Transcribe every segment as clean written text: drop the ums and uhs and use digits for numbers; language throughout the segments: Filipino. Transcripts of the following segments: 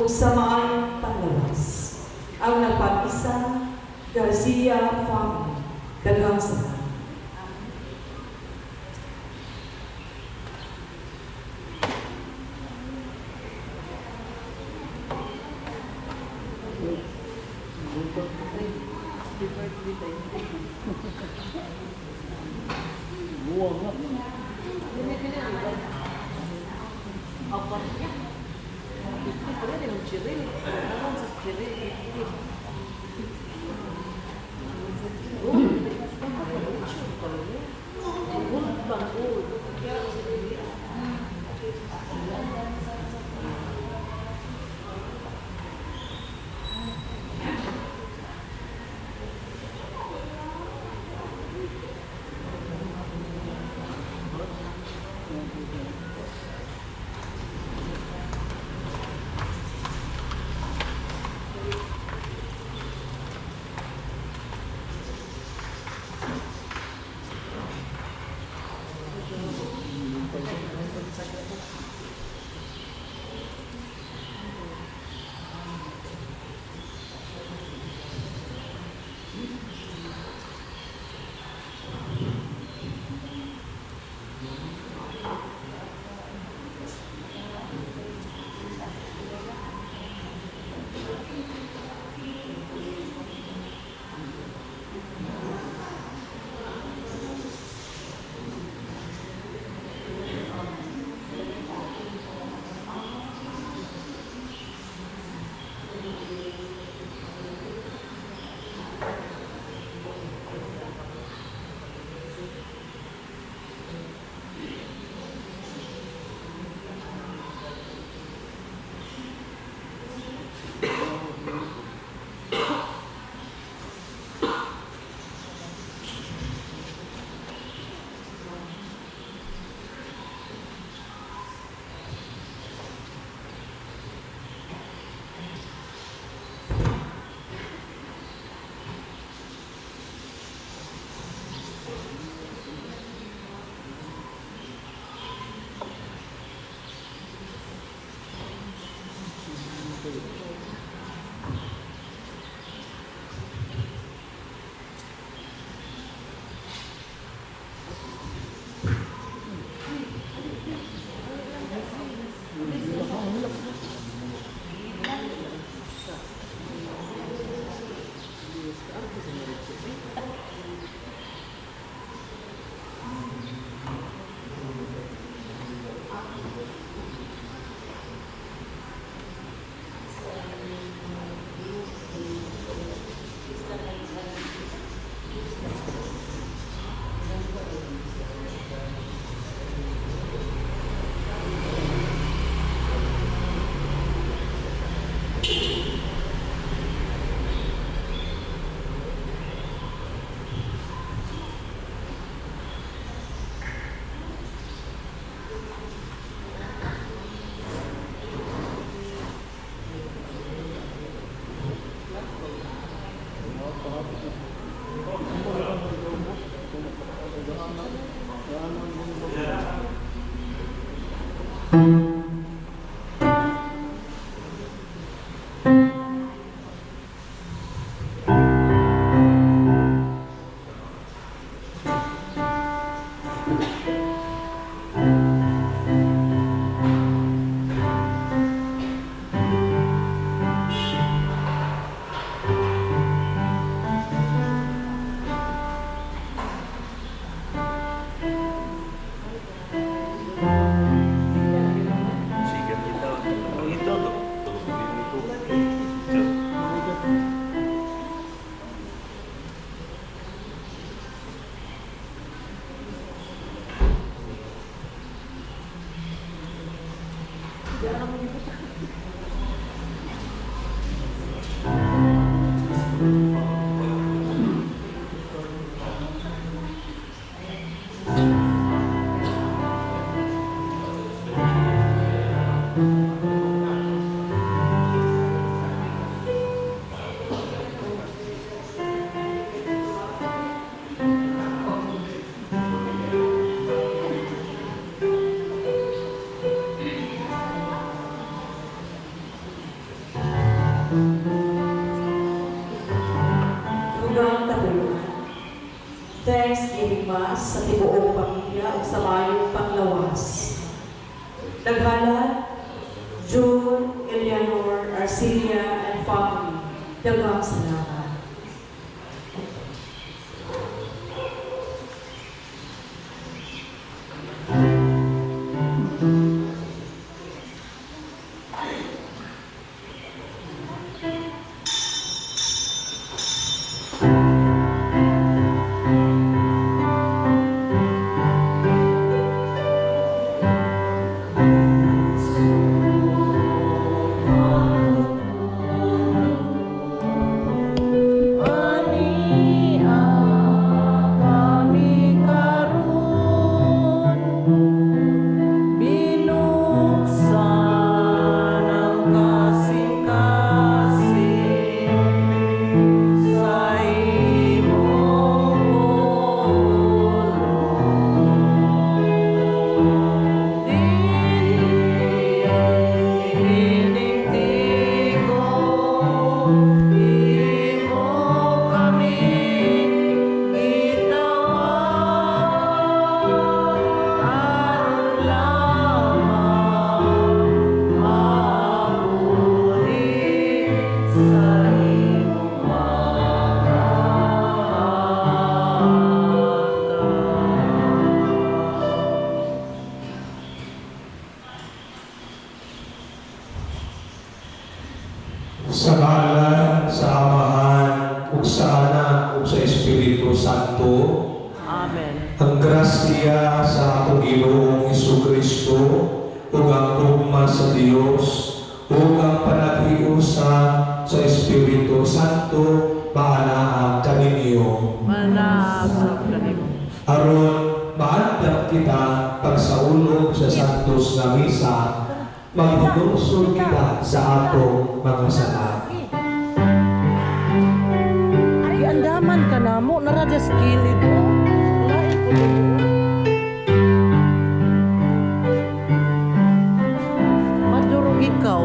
ug sa maayong panlawas. Ang nagpag-isa, Garcia Family, daghang salamat. Daghala, June, Eleanor, Arcelia, and family. Daghang salamat. Sa ngalan, sa Amahan, ug sa Anak, ug sa Espiritu Santo. Amen. Ang grasya sa atong Ginoong Hesukristo, ug ang tugma sa Dios, ug ang panaghiusa sa Espiritu Santo, maanaa kaninyo. Manasap kanimo. Aron maandam kita pagsaulog sa Santos nga Misa, maghinungsod kita sa atong mga sala. Ay, andaman ka na mo. Naradya sa kilid mo. Lain ko dito. Madurog ikaw.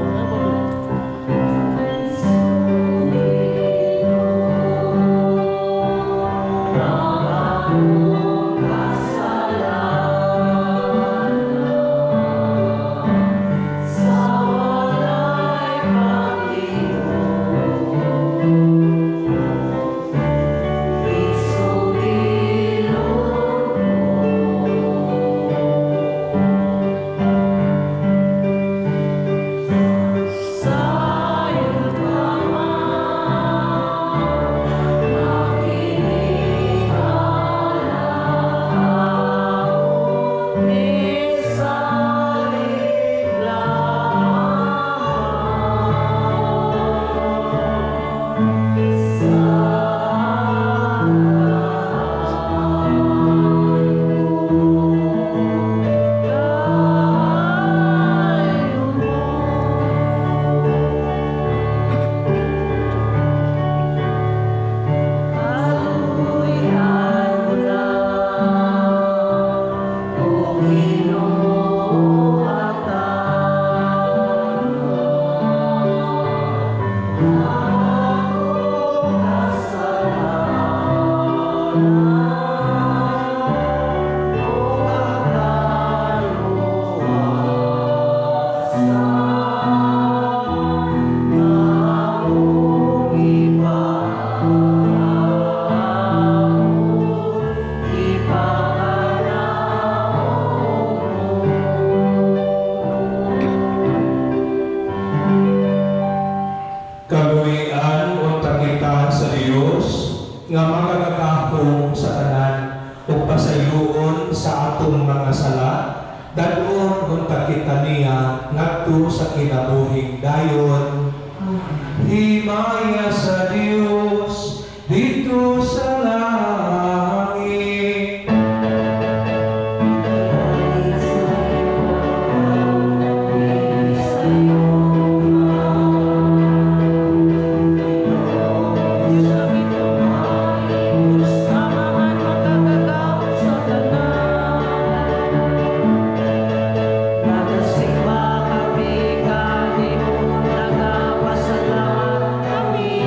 nga magagakahong sa tanan ug pasayloon sa atong mga sala dadon unta kita niya ngadto sa kinabuhing dayon. Himaya sa Dios dito sa langit. Kami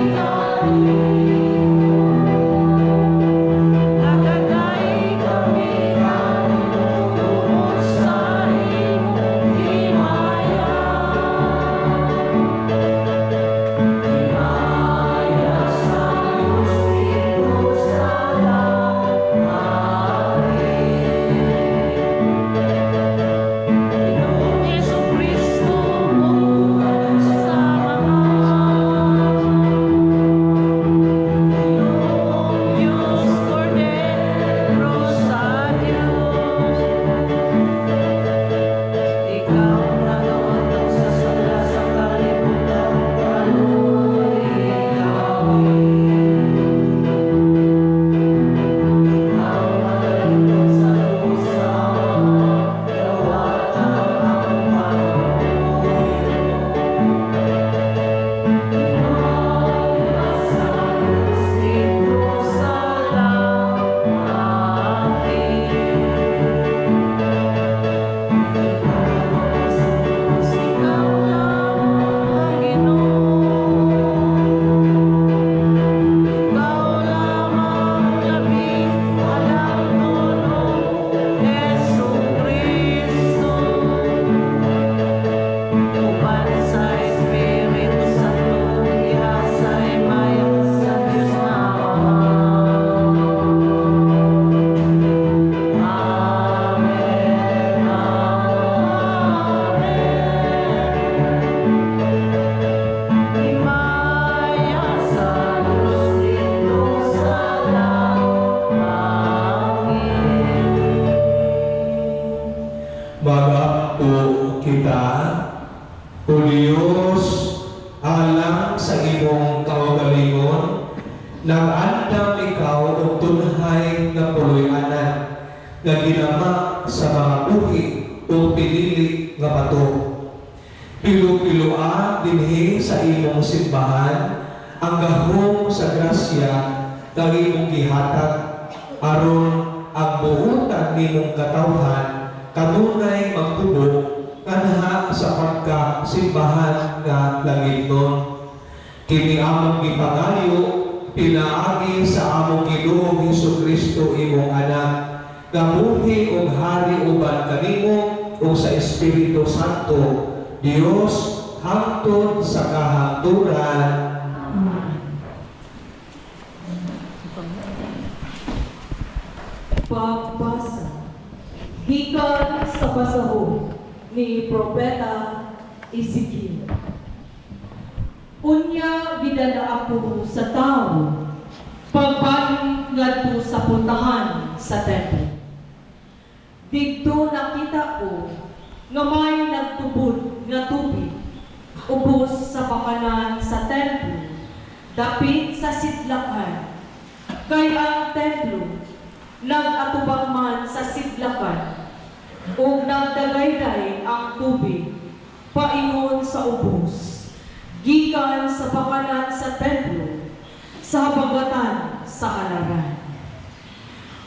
Magampo kita, O Diyos, alang sa imong kaugalingon, nag-andam ikaw og tunhay nga puloy-anan, nga ginama sa mga buhi o pinili nga bato. Pilo-piloa dinhi sa imong simbahan ang gahom sa grasya nga imong gihatag aron ang buutan nimong katawhan kanunay magtubok kanha sa pagkasimbahan nga langitnon. Kini among gipangayo pinaagi sa among Ginoong Hesukristo imong anak nga buhi ug hari uban kanimo ug sa Espiritu Santo, Dios hangtod sa kahangturan. Pagbasa. Gikan sa basahon ni Propeta Ezekiel. Unya gidala ako sa tao, pagbalik ngadto sa puntahan sa templo. Dito nakita ko nga may nagtubod nga tubig ubos sa pakanan sa templo, dapit sa sidlakan. Kay ang templo nag-atubang man sa sidlakan ug nagdagayday ang tubig paingon sa ubos gikan sa pakanan sa templo sa habagatan sa halaran.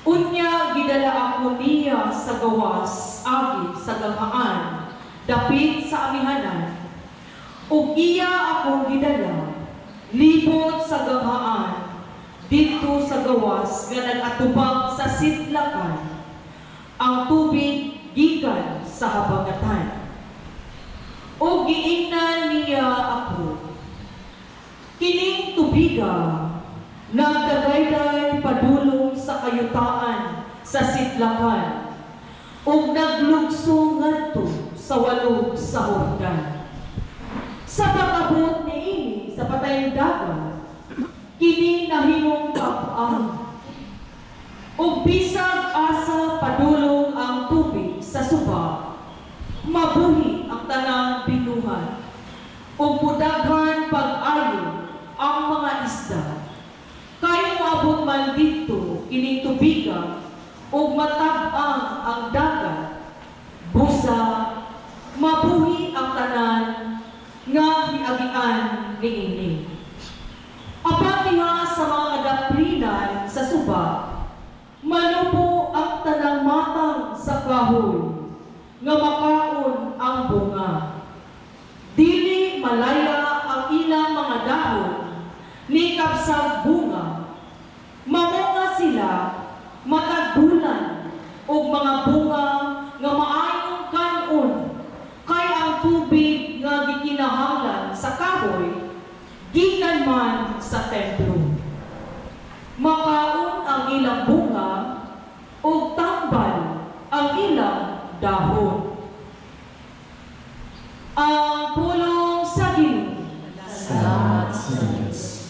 Unya gidala ako niya sa gawas agi sa gamaan dapit sa amihanan ug iya ako gidala libot sa gamaan dito sa gawas nga nag-atubang sa sidlakan ang tubig gikan sa habagatan. O giingnan niya ako, kining tubiga nagdagayday padulong sa kayutaan sa sidlakan ug naglugso ngadto sa walog sa Hordan. Sa pag-abot niini sa patayong dagat, kini nahimong kaapang ug bisag asa padulong ang tubig sa suba, mabuhi ang tanang binuhat ug mudaghan pag-ayo ang mga isda. Kay moabot man dito kining tubiga ug matab-ang ang dagat, busa mabuhi ang tanan nga hiagian niini. Apan diha sa mga kadaplinan sa suba, manubo ang tanang matang sa kahoy, nga makaon ang bunga. Dili malaya ang ilang mga dahon, ni kapsag bunga. Mamunga sila, matagbulan, o mga bunga nga maayong kanon, kay ang tubig nga gikinahanglan sa kahoy, gikan man sa templo. Makaon ang ilang bunga o tambal ang ilang dahon. Ang pulong sa Ginoo. Salamat sa Diyos.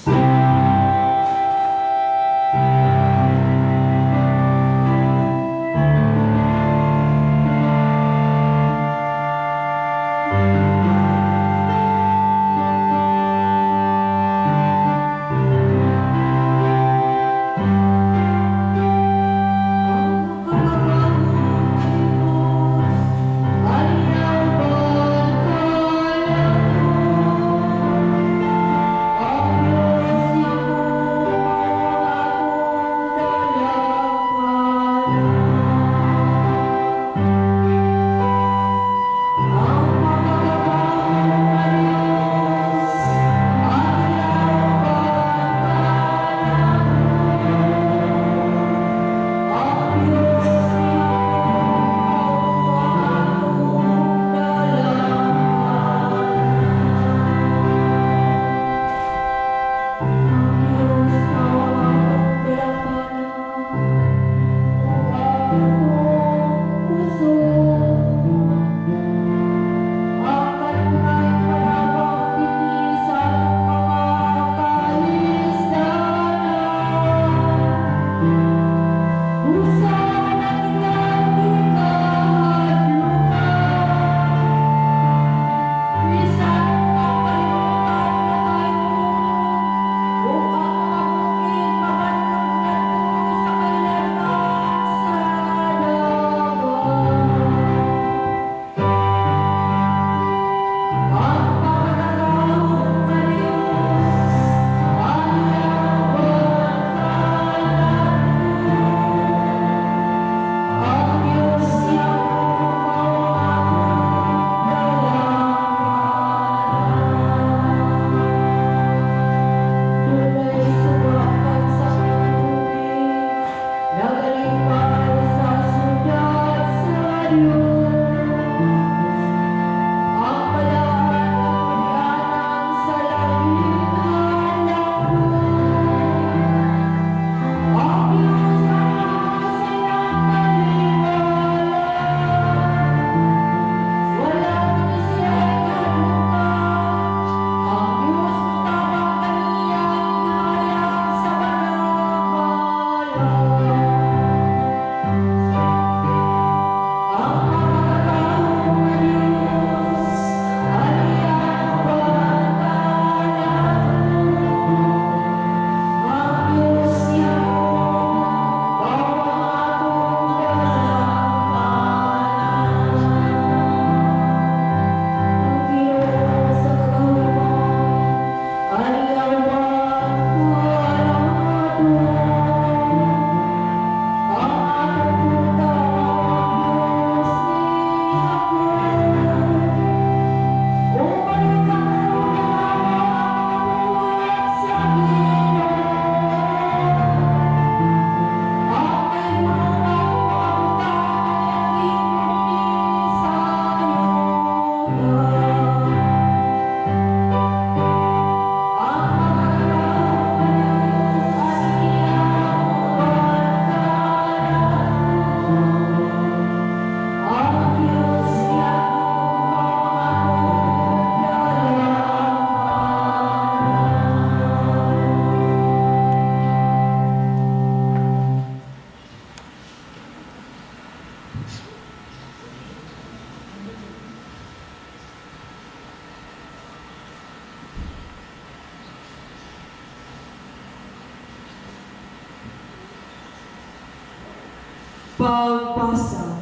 Pagbasa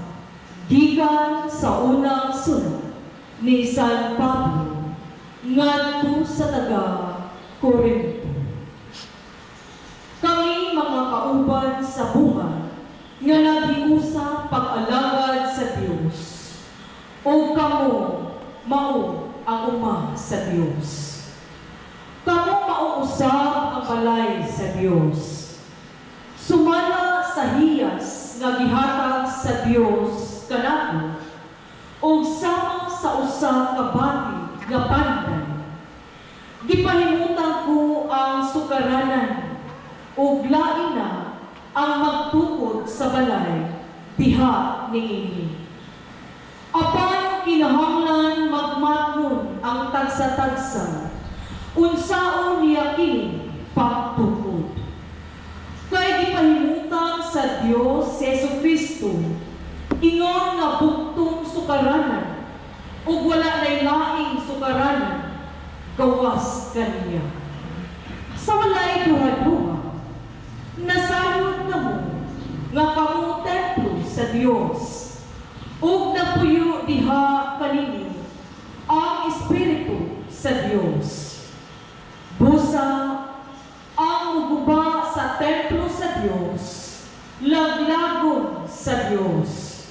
gikan sa unang sulat ni San Pablo ngadto sa taga Corinto. Kami mga kauban sa bunga nga naghiusa pag-alagad sa Dios, o kamo mao ang uma sa Dios. Kamo mauusab ang balay sa Dios. Sumala sa hiyas nga gihatag sa Dios kanako, ug sama sa usa ka bati nga panday. Gipahimutan ko ang sukaranan, ug lain na ang magtukod sa balay diha niini. Apan kinahanglan magmatnon ang tagsa-tagsa, unsaon niya kini pagtukod. Kay gipahimutan sa Dios Jesucristo, ingon nga buktong sukaranan, ug wala nay laing sukaranan, gawas kaniya. Sa walay duha-duha, nasayod na mo nga kamo templo sa Dios, ug napuyo diha kaninyo ang Espiritu sa Dios. Busa ang muguba sa templo sa Dios, laglagon sa Dios.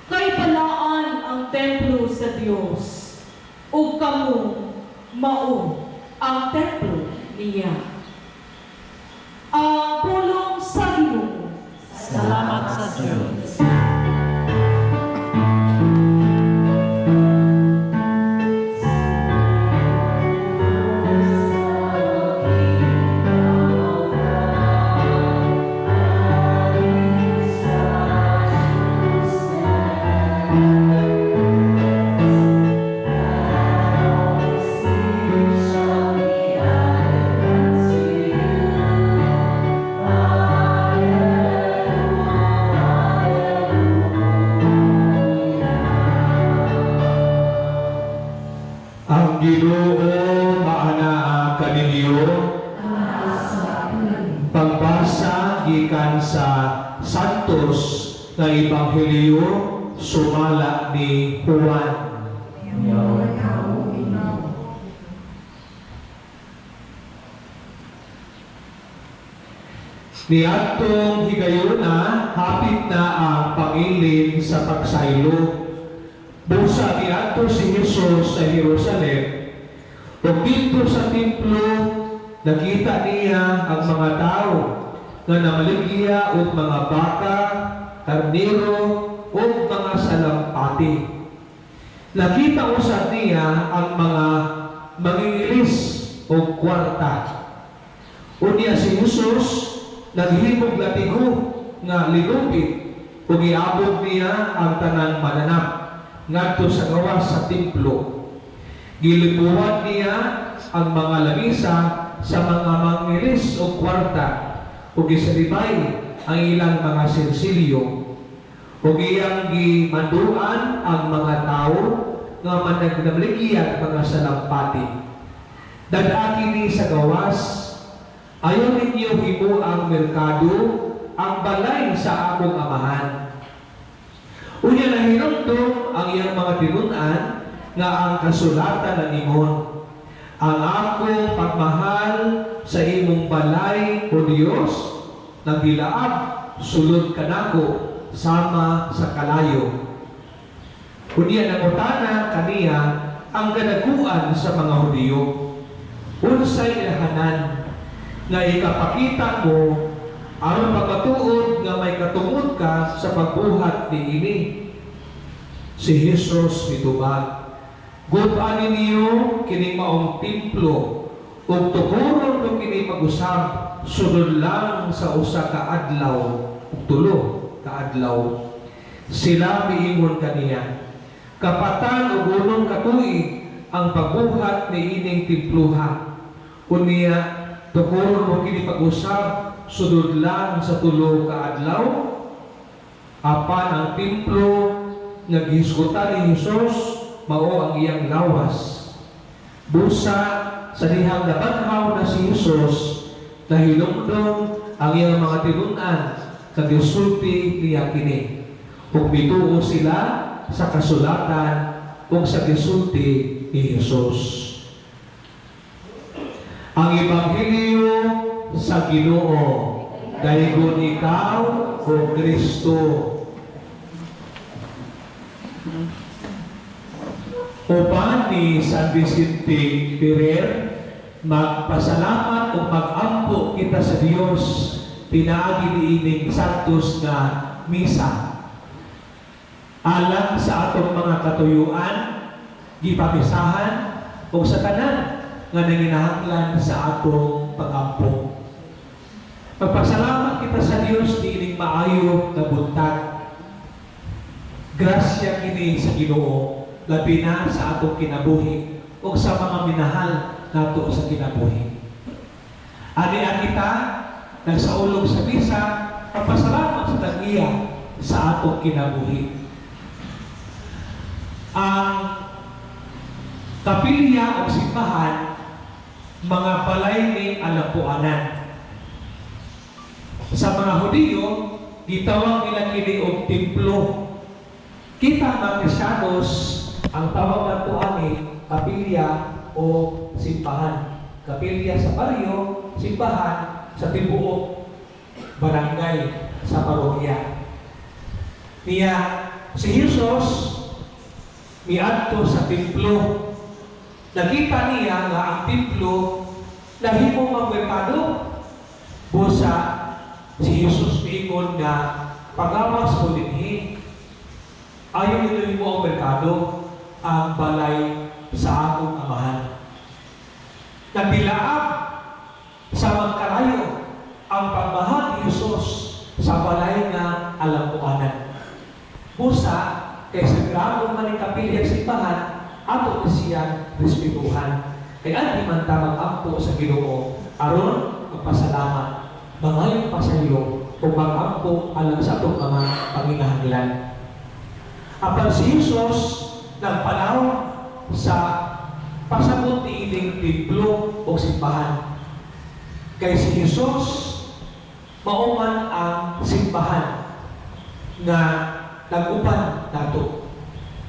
Kay balaan ang templo sa Dios, ug kamo mao ang templo niya. Ang pulong sa Ginoo. Salamat sa Diyos. Ang Ginoo maanaa kaninyo. Pagbasa gikan sa Santos nga Ebanghelyo sumala ni Juan. Niadtong higayuna, hapit na ang pangilin sa pagsaylo. Busa niadto si Jesus sa Jerusalem, ug dito sa templo nakita niya ang mga tao nga namaligya og mga baka, karnero ug mga salampati. Nakita usab niya ang mga mangingilis o kwarta. Unya si Jesus naghimog latigo nga linupit ug iabot niya ang tanang mananap ngadto sa gawas sa templo. Gilipuhan niya ang mga lamisa sa mga mangingilis o kwarta ug gisalibay ang ilang mga sensilyo ug iyang gimanduan ang mga tao nga managdamligyan mga salampati. Dad-aki ni sa gawas, ayaw ninyo himo ang merkado, ang balay sa akong amahan. Unya na hinumdum ang iyang mga tinunan nga ang kasulatan na nimon. Ang akong pagmahal sa imong balay o Dios, nagbilaab, sulod kanako, sama sa kalayo. Unya nangutana kaniya ang kadaguan sa mga Hudiyo. Unsay ilahanan nga ikapakita mo aron magpatuod nga may katungod ka sa pagbuhat niini. Si Jesus mitubag, "Gud-ani niyo kini maong templo, ug tukuron mo kini pag-usab sunod lang sa usa ka adlaw ug tulo ka adlaw." Sila miingon kaniya, "Kapatan ug unong katuig ang pagbuhat niining templuha. Unya tukuron mo kini pag-usab sunod lang sa tulo ka adlaw." Apan ang templo naghisgutan ni Jesus mao ang iyang lawas. Busa sa dihang nabanhaw na si Jesus, nahinumdum ang iyang mga tinunan kag gisulti niya kini. Ug mituo sila sa kasulatan ug sa gisulti ni Hesus. Ang Ebanghelyo sa Ginoo, daygon ikaw o Kristo. Uban ni San Vicente Ferrer, magpasalamat o mag-ampo kita sa Dios pinaagi niining santos nga misa. Alang sa atong mga katuyuan, gipamisahan o sa tanan nga nanginahanglan sa atong pag-ampo. Magpasalamat kita sa Dios niining maayo nga buntag. Grasya kini sa Ginoo labi na sa atong kinabuhi o sa mga minahal nato sa kinabuhi. Ani kita nagsaulog sa misa, magpasalamat sa tag-iya sa atong kinabuhi. Ang kapilya o simbahan, mga balay ni alapuanan. Sa mga Hudiyo, gitawag nila kini og templo. Kita mga Kristiyanos, ang tawag na po ani kapilya o simbahan. Kapilya sa baryo, simbahan sa tibuok barangay sa parokya. Niya si Jesus miadto sa templo. Nakita niya nga ang templo nahimo magmerkado. Busa si Jesus miingon nga pagawas mo dinhi. Ayaw nito mo ang merkado, ang balay sa akong amahan. Nagdilaab sa magkarayo ang pagmahal ni Jesus sa balay nga alapuanan. Busa, kay sagrado man ang kapilya simbahan, ato na siya respetuhan. Kaya di man tamang ampo sa Ginoo, aron magpasalamat, mangayong pasayo, kung mag-ampo alam sa atong mga panginahanglan. Apan si Jesus nagpanaw sa pasabot ni ining templo o simbahan. Kay si Jesus mauman ang simbahan na naguban nato.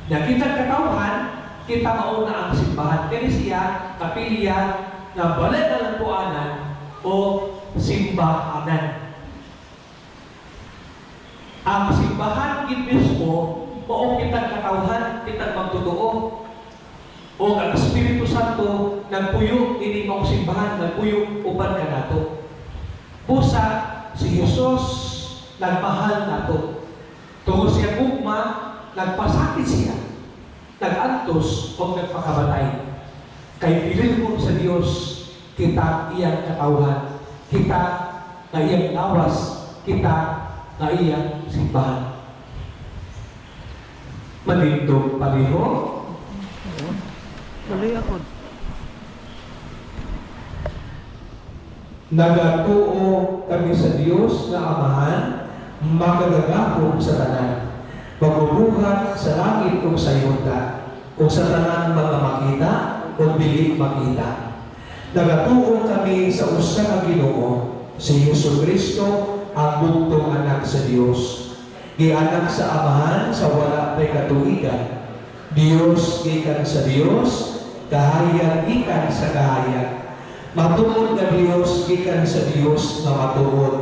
Nakita katawhan, kita mauna ang simbahan. Kaya siya kapilya na balay na lampuanan o simbahanan. Ang simbahan gid mismo o kitang katawhan, kitang magtutuo. O ang Espiritu Santo nagpuyo ini mong simbahan, nagpuyo uban ka nato. Busa si Jesus nagmahal nato. Tungod siya gugma, nagpasakit siya, nagantos o nagpakabatay. Kay bilin mo sa Dios, kita iyang katawhan, kita na iyang lawas, kita na iyang simbahan. Malintong paliho. Tuloy ako. Nagatuo kami sa Diyos na Amahan, magagagapong sa tanan, magbubuhat sa langit o sa yuta, o sa tanan mga makita o bili makita. Nagatuo kami sa usa ka Ginoo, si Yesu Kristo, ang bugtong anak sa Diyos. Gianak sa Amahan sa wala may katuigan. Diyos gikan sa Diyos, kahayag gikan sa kahayag. Matuod nga Diyos gikan sa Diyos na matuod.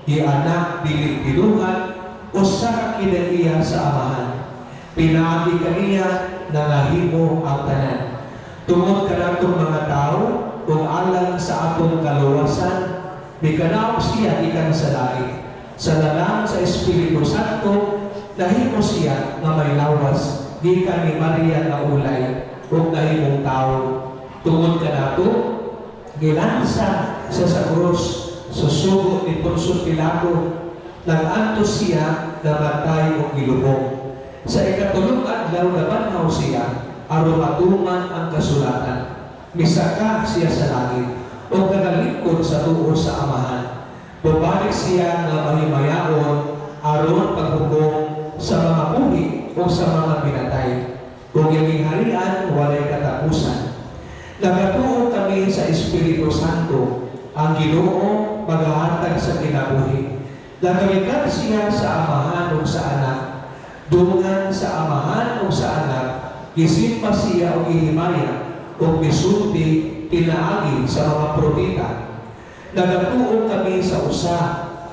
Gianak dili biluhan, usa ka kinaiya sa Amahan. Pinaagi kaniya na nahimo ang tanan. Tungod kanatong mga tao, kung alang sa atong kaluwasan, mikanaw siya gikan sa langit. Sa lalang sa Espiritu Santo, nahimo siya nga may lawas, gikan ni Maria na ulay, o nahimong tao. Tungod kanato, gilansa sa krus, susugo ni Poncio Pilato, nag-antos siya na matay o gilubong. Sa ikatulong adlaw na banhaw siya, aron matuman ang kasulatan. Misaka siya sa langit, o nagalingkod sa tuo sa Amahan. Bumalik siya nga mahimayaon aron paghukom sa mga buhi o sa mga pinatay. Kung yung harian, walay katapusan. Nagatuo kami sa Espiritu Santo, ang Ginoo maghahatag sa kinabuhi. Nagamitan siya sa amahan o sa anak, dungan sa amahan o sa anak, gisimpa siya o ihimaya, o gisulti pinaagi sa mga propeta. Nagatuon kami sa usa,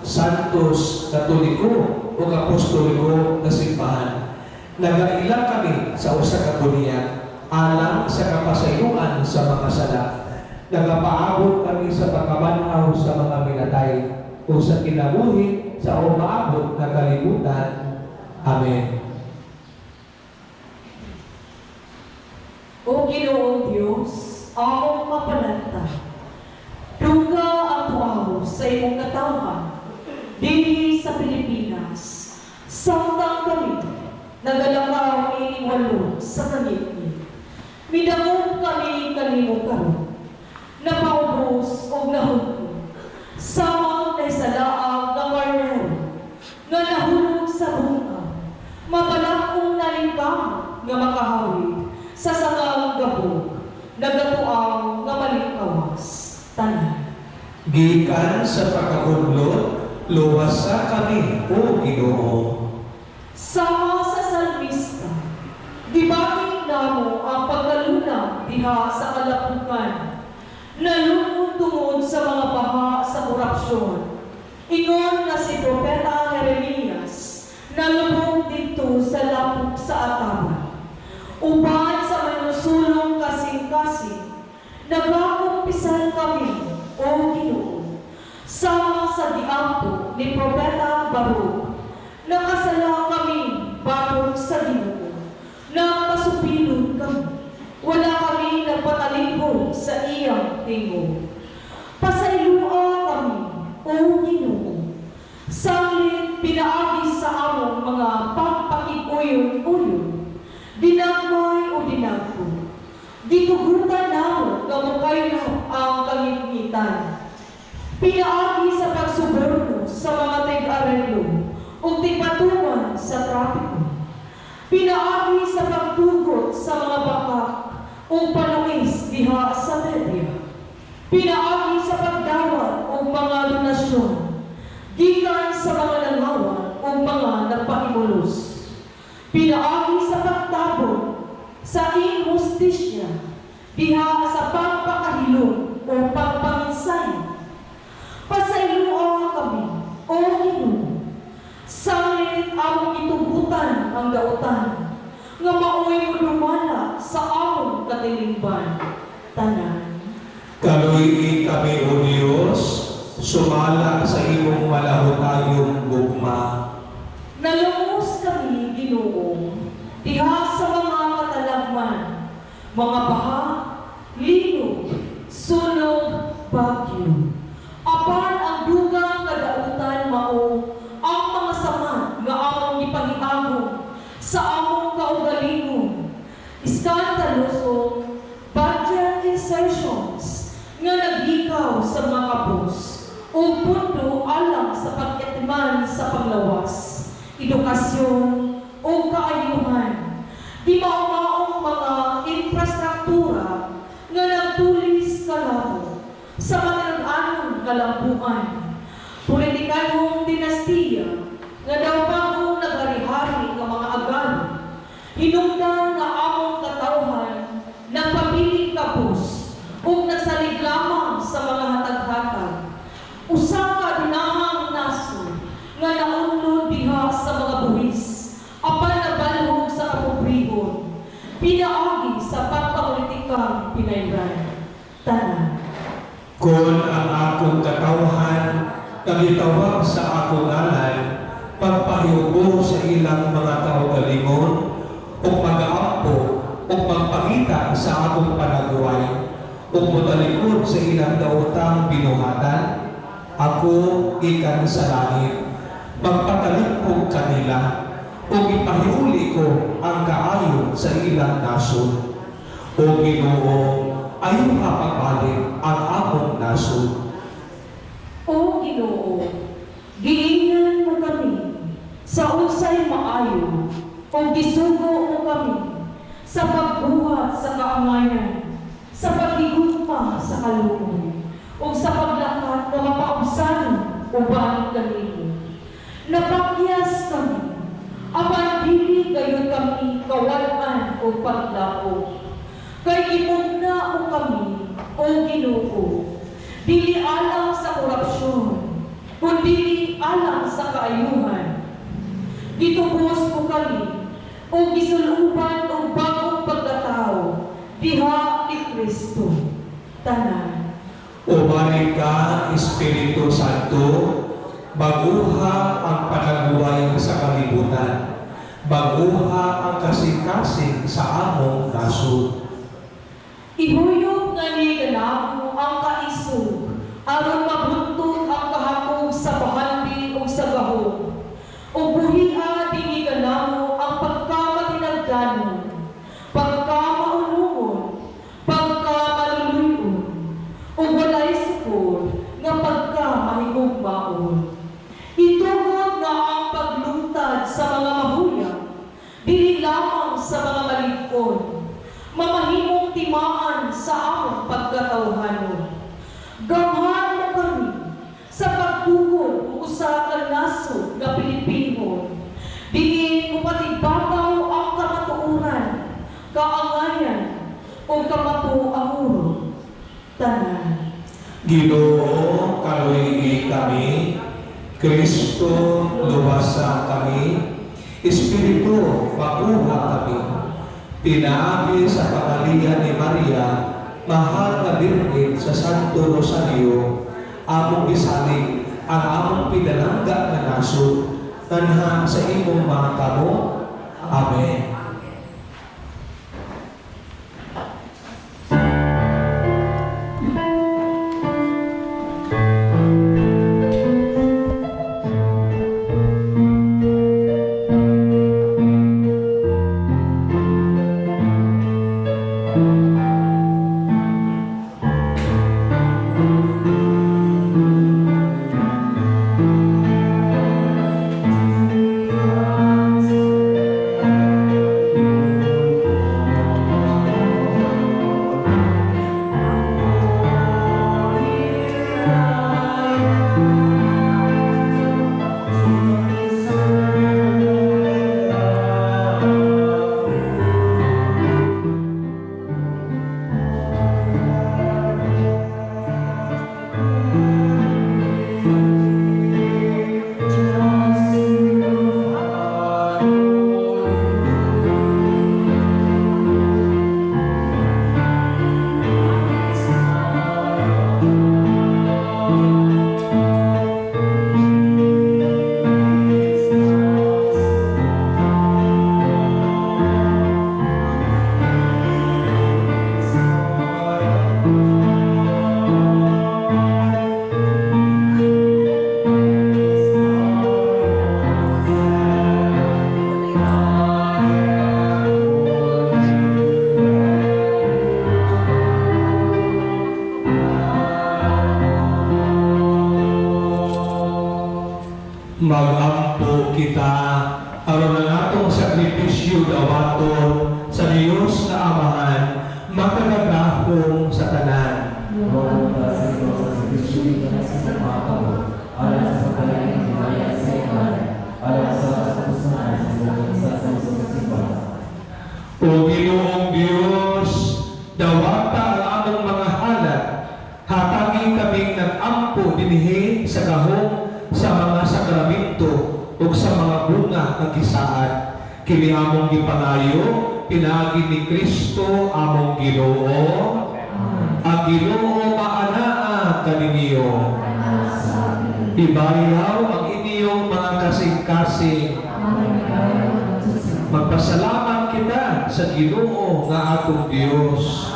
santos, katoliko, o apostoliko na simbahan. Nagailang kami sa usa ka bunyag, alang sa kapasayuan sa mga sala. Nagapaabot kami sa pagkabanhaw sa mga minatay, o sa kinabuhi sa umaabot na kalibutan. Amen. O Ginoong Diyos, among mapalanta, duga ang tuaw sa imong katawhan, dili sa Pilipinas, samtang kami, nagalakaw ining walo sa kangitni. Midamog kami kanimo karon, napaubos o nahugno, samang naisalaang nga karnero, nga nahulog sa bunga, mabalakong nalingkam nga makahawid, sa sangang gabog, nagatuang nga malikawas, tanan. Gikan sa pagkakudlot, luwasa kami, O Ginoo. Sama sa salmista, gibating namo ang pagkalunang diha sa kalapukan, nalungod tungod sa mga baha sa korupsyon. Ingon na si Propeta Jeremias, nalubog dito sa lapok sa ataban. Uban sa manusulong kasing-kasing, nagakumpisan kami, O Ginoo, sama sa diampo ni Propeta Baruch, nakasala kami batok sa Ginoo, napasupilon kami, wala kami nagpatalingkod sa iyang tingog. Pasaylua kami, O Ginoo, sanglit pinaagi sa among mga pagpakiguyon-uyon, dinagmay o dinagpo. Gitugutan namo gamukay na ang kangitngitan. Pinaagi sa pagsuborno sa mga tig-arelo o tigpatuman sa trapiko. Pinaagi sa pagtugot sa mga bakak o panuis diha sa media. Pinaagi sa pagdawat o mga donasyon, gikan sa mga nangawan o mga nagpakimulos. Pinaagi sa pagtabon sa injustisya diha sa pagpakahilom o pagpanginsay. Pasaylua kami, O Ginoo, sanglit among itugutan ang dautan, nga maoy mo lumala sa among katilingban. Tanan. Kaluyi kami, O Diyos, sumala sa imong malahutayong gugma. Nalungos kami, Ginoo, diha sa mga katalagman, mga baha, lino, sunog, bagyo. Apan ang dugang kadautan mao, ang mga sama nga among ipangitagong sa among kaugalingon, iskandaloso, budget insertions nga naghikaw sa mga kapos, o pundo alang sa pagkatiman sa panglawas, edukasyon o kaayuhan, di maumaong mga infrastruktura nga nagtulis kalabo sa manananong kalampuan, politikanong dinastiya nga daw bagong nagari-hari ng mga agano, hinungdan nga among katawhan ng pamiling kapos o nagsalig lamang sa mga hatag-hatag, usa ka dinahang naso nga naunlod diha sa mga buwis, apan nabalhog sa kapobrehon, pinaagi sa pagpapolitikang pinayran. Tanan. Kung ang akong katawhan kagitawag sa akong ngalan, pagpahiubo sa ilang mga kaugalingon, o mag-aampo, o magpakita sa akong panaguway, o mutalikod sa ilang daotang binuhatan, ako ikan sa langit, magpatalikod kanila, o ipahiuli ko ang kaayon sa ilang nasod. O Ginoo, ayaw mapabalik ang among nasod. O Ginoo, giingnan mo kami sa unsay maayo, o gisugo mo kami sa pagbuhat sa kaangayan, sa paghigugma sa kaluoy, o sa paglakat na mapausan uban kanimo. kawalan o paglaom. Kay gimugna mo kami, o Ginoo, dili alang sa korupsyon, kundi alang sa kaayuhan. Gitubos mo kami, o gisuluban o bagong pagkatao, diha ni Kristo. Tanan. Umari ka, Espiritu Santo, baguha ang panagbuhay sa kalibutan, baguha ang kasing-kasing sa among nasod. Ihuyog nga ni kanamo ang kaisog, aron mabuntog ang kahakog sa bahalbi o sa gahog. O buhia dinhi kanamo ang pagkamatinagdanon, pagkamaunungon, pagkamaluluyon, o walay sukod nga pagkamahigugmaon. Itungod nga ang paglungtad sa mga mahuyang, dili lamang sa mga maligkon, mamahimong timaan sa among pagkatawhanon. Gamhan mo kami sa pagtukod o usa ka nasod nga Pilipino. Diin mo patibataw ang kamatuoran, kaangayan, o kamatuahuro. Tanan. Ginoo, kaluigi kami, Kristo, luwasa kami, Espiritu, pakuha kami. Pinaagi sa pangalihan ni Maria, mahal na Birhen sa Santo Rosario, among gisalig ang among pinalangga na nasod, tanhang sa imong mga kamo. Amen. Magampo kita aron ang atong sakripisyo dawaton sa Dios na Amahan, makagagahong sa tanan. O Ginoong Diyos, dawata ang among mga halad, hatagi kaming nag-ampo dinhi sa gahong sa mga sakramento o sa mga bunga ng kisaad. Kini among gipangayo, pinaagi ni Kristo among Ginoo. Ang Ginoo maanaa kaninyo. Ibayaw ang inyong mga kasing-kasing. Magpasalamat kita sa Ginoo nga atong Dios.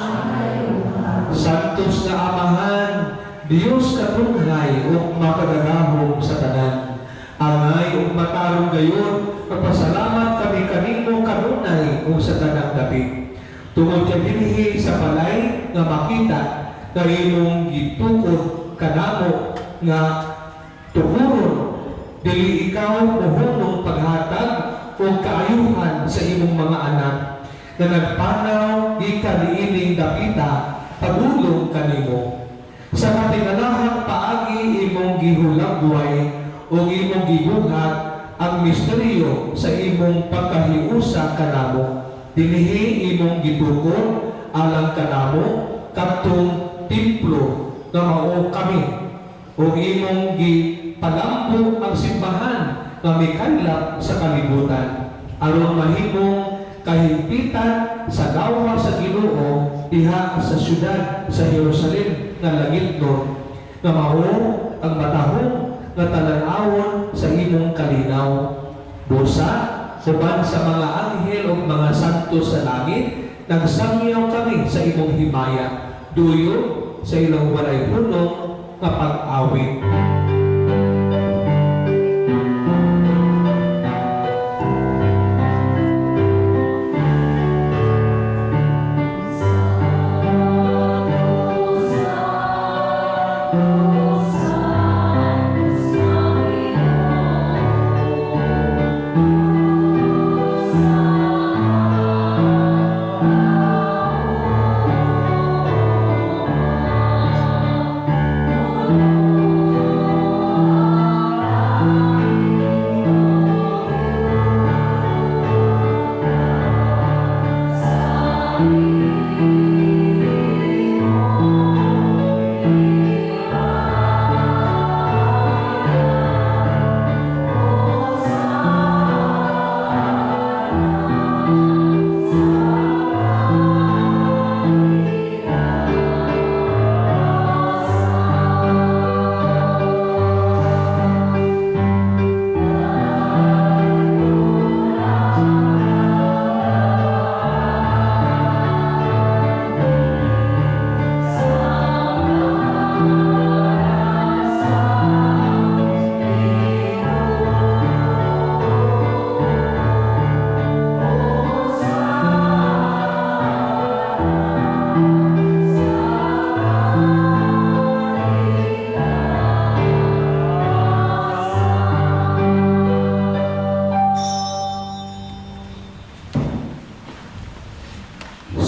Santos na Amahan, Diyos katunghay o makagagahong sa tanan. Angay o matarong gayon, magpasalamat kami kanino kanunay o sa tanang gabi. Tungod ka dinhi sa balay nga makita na imong gitukod kanamo nga tukuron, dili ikaw mohunong paghatag o kaayuhan sa imong mga anak na nagpanaw gikan niining dapita pagulong kanimo. Sa katingalahang paagi imong gihulagway o imong gibuhat ang misteryo sa imong pagkahiusa kanamo. dinhi imong gitukod alang kanamo kadtong templo nga mao kami o imong gipalambo ang simbahan nga mikaylap sa kalibutan aron mahimong kahimpitan sa gawa sa Ginoo diha sa syudad sa Jerusalem nga langitnon nga mao ang matahong nga talan-awon sa imong kalinaw busa uban sa mga anghel o mga santo sa langit nagsangyaw kami sa imong himaya duyo sa ilang walay hunong nga pag-awit.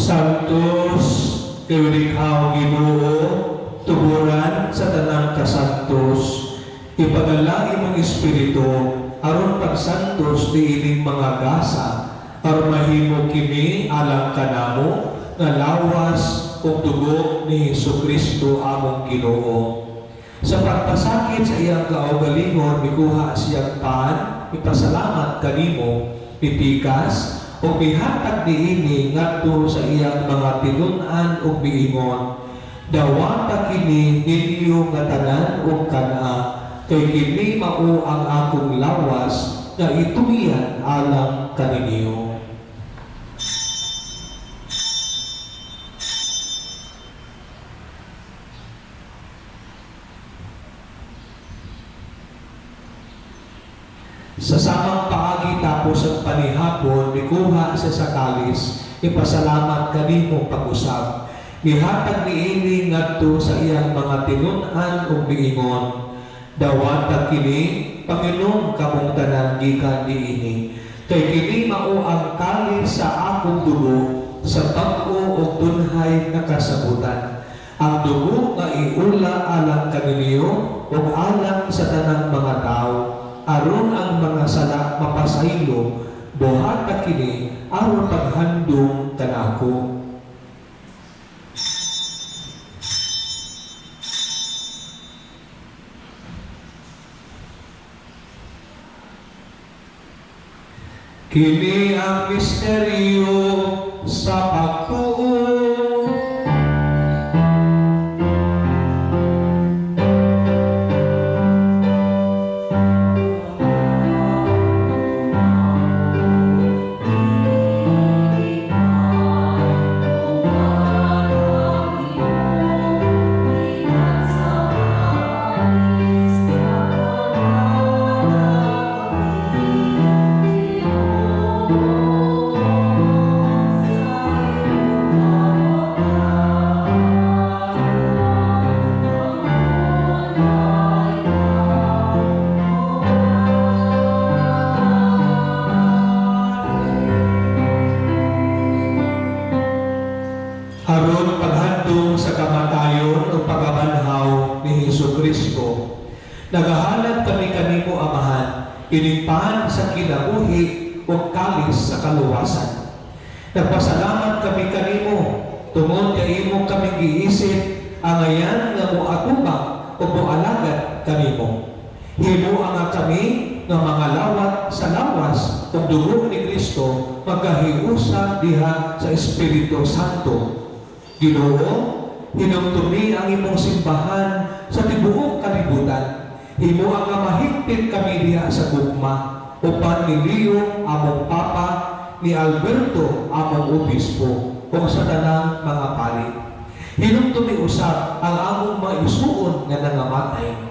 Santos, Ikaw Ginoo, tuburan sa tanang kasantos, ipadala imong Espiritu, aron pagsantos di ining mga gasa, aron mahimo kini alang kanamo, nga lawas ug dugo ni Hesukristo among Ginoo. Sa pagpasakit sa iyang kaugalingon, mikuha siyang pan, ipasalamat kanimo, pipikas, o mihatag niini ngadto sa iyang mga tinun-an ug miingon dawata kini ninyo nga tanan ug kana kay kini mao ang akong lawas nga itumian alang kaninyo. Sa samang paagi tapos ang panihapon, mikuha sa sakalis, ipasalamat kanimo pag-usap. Mihatag niini ngadto sa iyang mga tinun-an ug miingon, dawata kini, Panginoon kamong tanan gikan niini. Kay kini mao ang kalis sa akong dugo, sa bag-o ug dunhay nga kasabutan. Ang dugo nga iula alang kaninyo ug alang sa tanang mga tao. Aron ang mga sala mapasaylo, buhata kini aron paghandong kanako. Kini ang misteryo sa pagtuo. Aron paghandong sa kamatayon o pagabanhaw ni Hesukristo, nagahanap kami kanimo Amahan, inipahan sa kinabuhi o kalis sa kaluwasan. Nagpasalamat kami kanimo, tungod kay imo kami giisip, angayan nga mo atubang o moalagad kanimo. Himo nga kami nga mga lawat sa lawas ug dugo ni Kristo magkahiusa diha sa Espiritu Santo. Ginoo, hinumtumi ang imong simbahan sa tibuok kalibutan. Himo ang nga mahigpit kami diha sa gugma, upan ni Leo among Papa, ni Alberto among Obispo, o sa tanang mga pari. Hinumtumi usab ang among mga isuon nga nangamatay.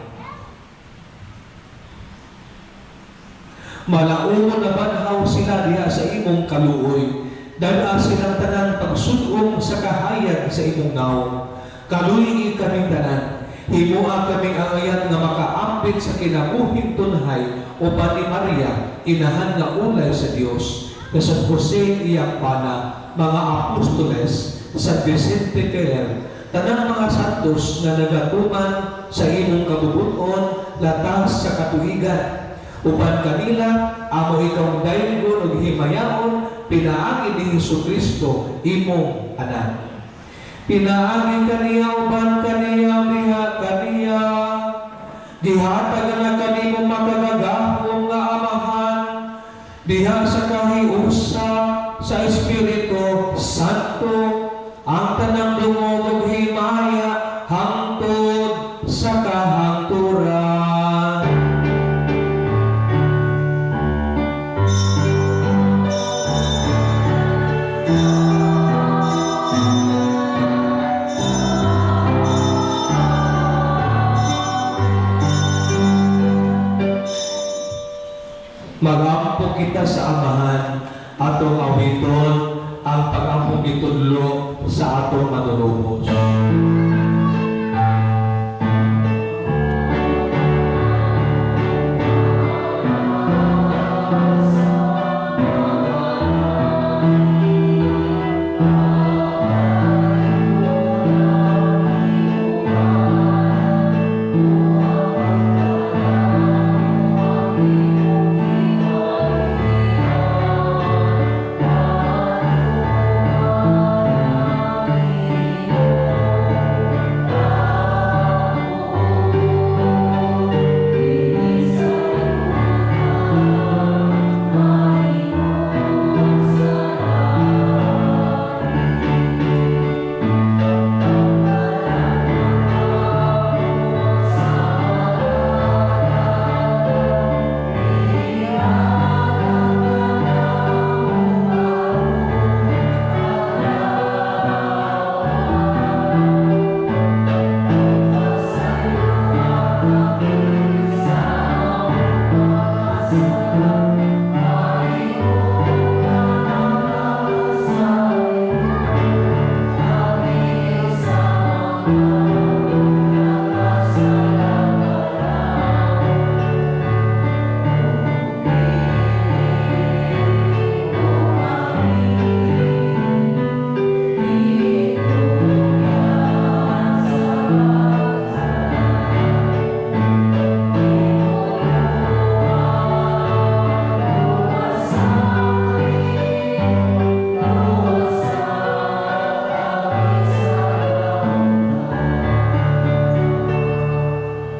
Malaumon na banhaw sila diha sa imong kaluoy. Dala silang tanan pagsudong sa kahayag sa imong naong. Kaluoy kaming tanan. Himoa kaming angayat nga makaampit sa kinabuhing tunhay o ni Maria, inahan nga ulay sa Dios. Na San Jose iyang pana, mga apostoles, San Vicente Ferrer, tanang mga santos na nagatuman sa imong kabubuton, latas sa katuigan. Upan kanila, amo ikaw daygon ug himayaon, pinaagi ni Jesucristo, imong anak. Pinaagi kaniya, upan kaniya, diha kaniya, dihatag na kanimo makagagahong nga amahan, diha sa kahiusa, sa Espiritu Santo, ang tanang dungog ug himaya, hangtod sa kahangturan. Magampo kita sa amahan, atong awiton ang pag-ampong itudlo sa atong manunubos.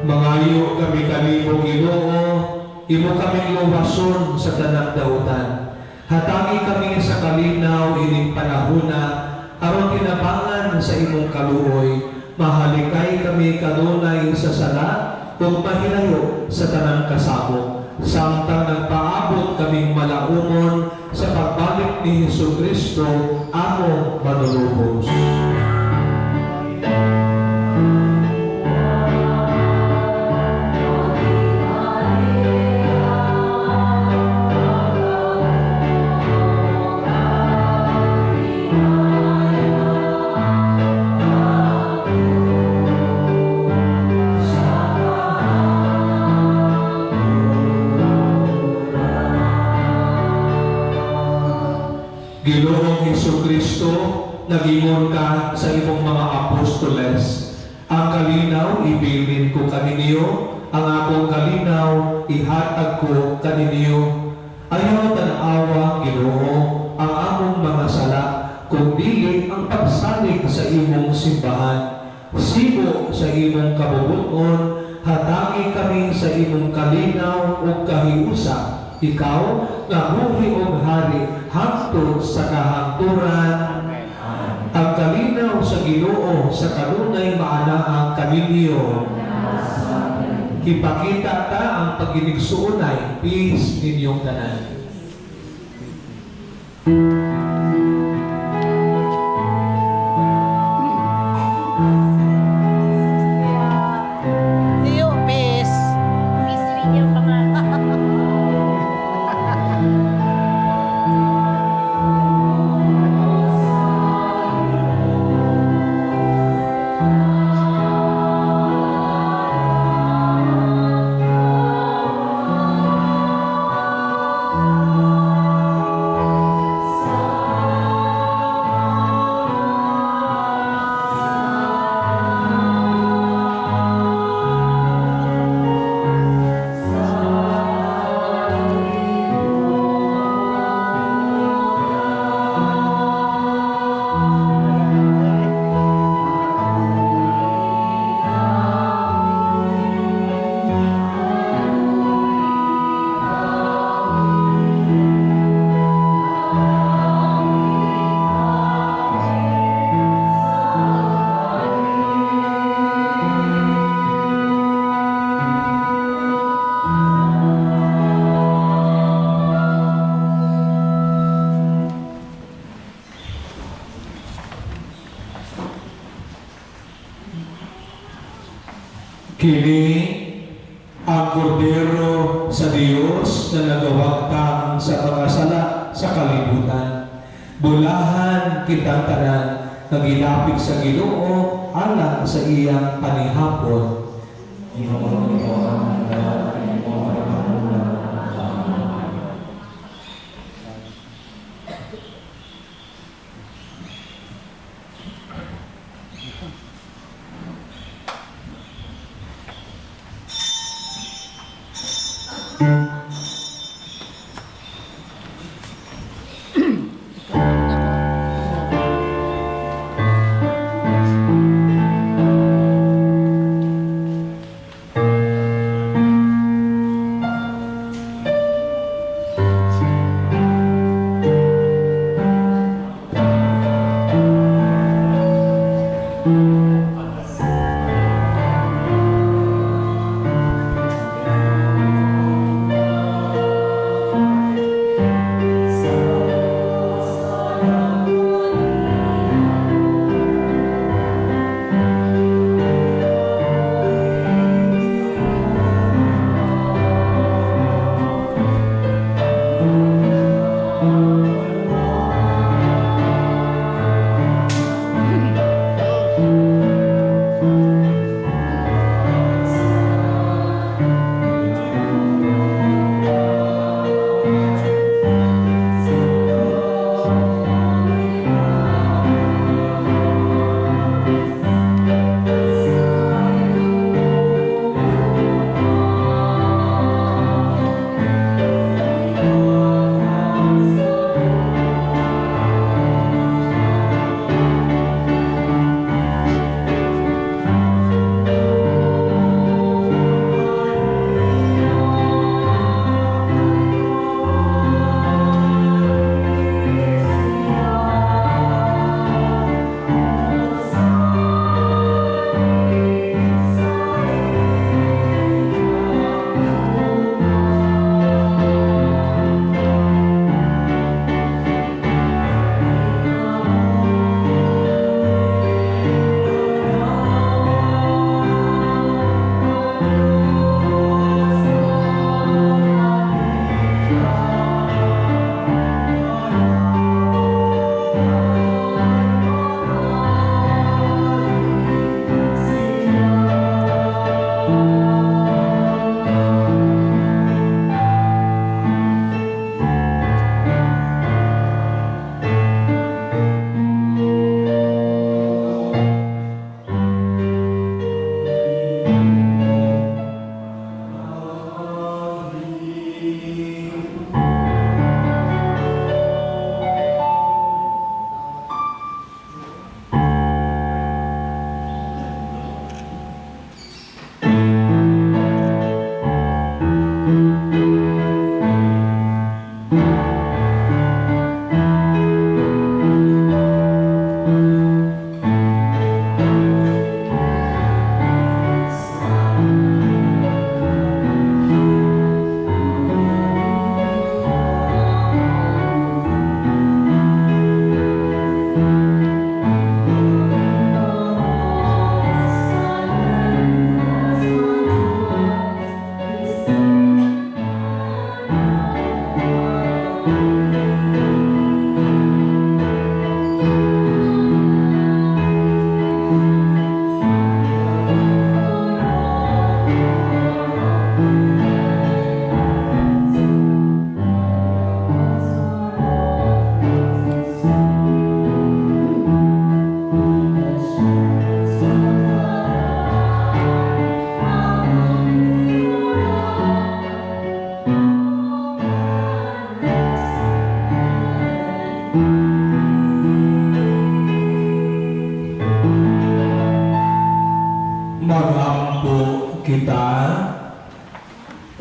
Mangayo kami kanimo Ginoo, imo kaming luwason sa tanang dautan. Hatangi kami sa kalinaw ining panahona, aron tinabangan sa imong kaluoy. Mahalikay kami kanunay sa sala, ug mahilayo sa tanang kasamo. Samtang nagpaabot kaming malaumon sa pagbalik ni Jesucristo, among manunubos. Ginoong Jesucristo, nagingon ka sa imong mga apostoles. Ang kalinaw ibilin ko kaninyo, ang akong kalinaw ihatag ko kaninyo. Ayaw tanawa, Ginoo, ang among mga sala, kung dili ang pagsalig sa imong simbahan. Sibo sa imong kabubuton, hatagi kami sa imong kalinaw o kahiusa. Ikaw nga buhi og hari hangtod sa kahangturan. Ang kalinaw sa Ginoo sa kanunay maanaang kaminyo. Ipakita ta ang pagginigsuonay, peace ninyong tanan. Tiyo, peace. Kini ang kordero sa Dios na nagawagtang sa mga sala sa kalibutan. Bulahan kitang tanan, nagilapit sa Ginoo alang sa iyang panihapon.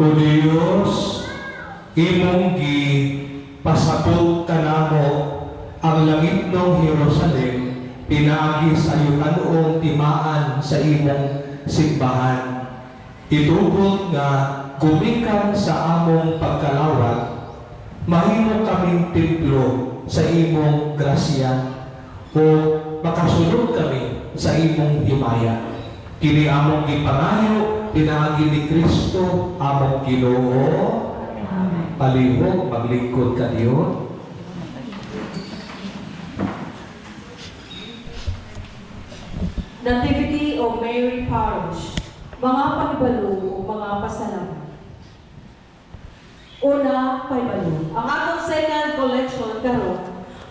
O Dios, imong gi pasabot kanamo ang langit ng Jerusalem pinaagi sa yutanong timaan sa imong simbahan. Itubod nga gumikan sa among pagkalawat, mahimo kaming templo sa imong grasya o makasulod kami sa imong himaya. Kini among gipangayo pinaagi ni Kristo among Ginoo. Palihog maglingkod ka Dios. Nativity of Mary Parish, mga paibalo o mga pasalamat. Una, paibalo. Ang atong second collection karon,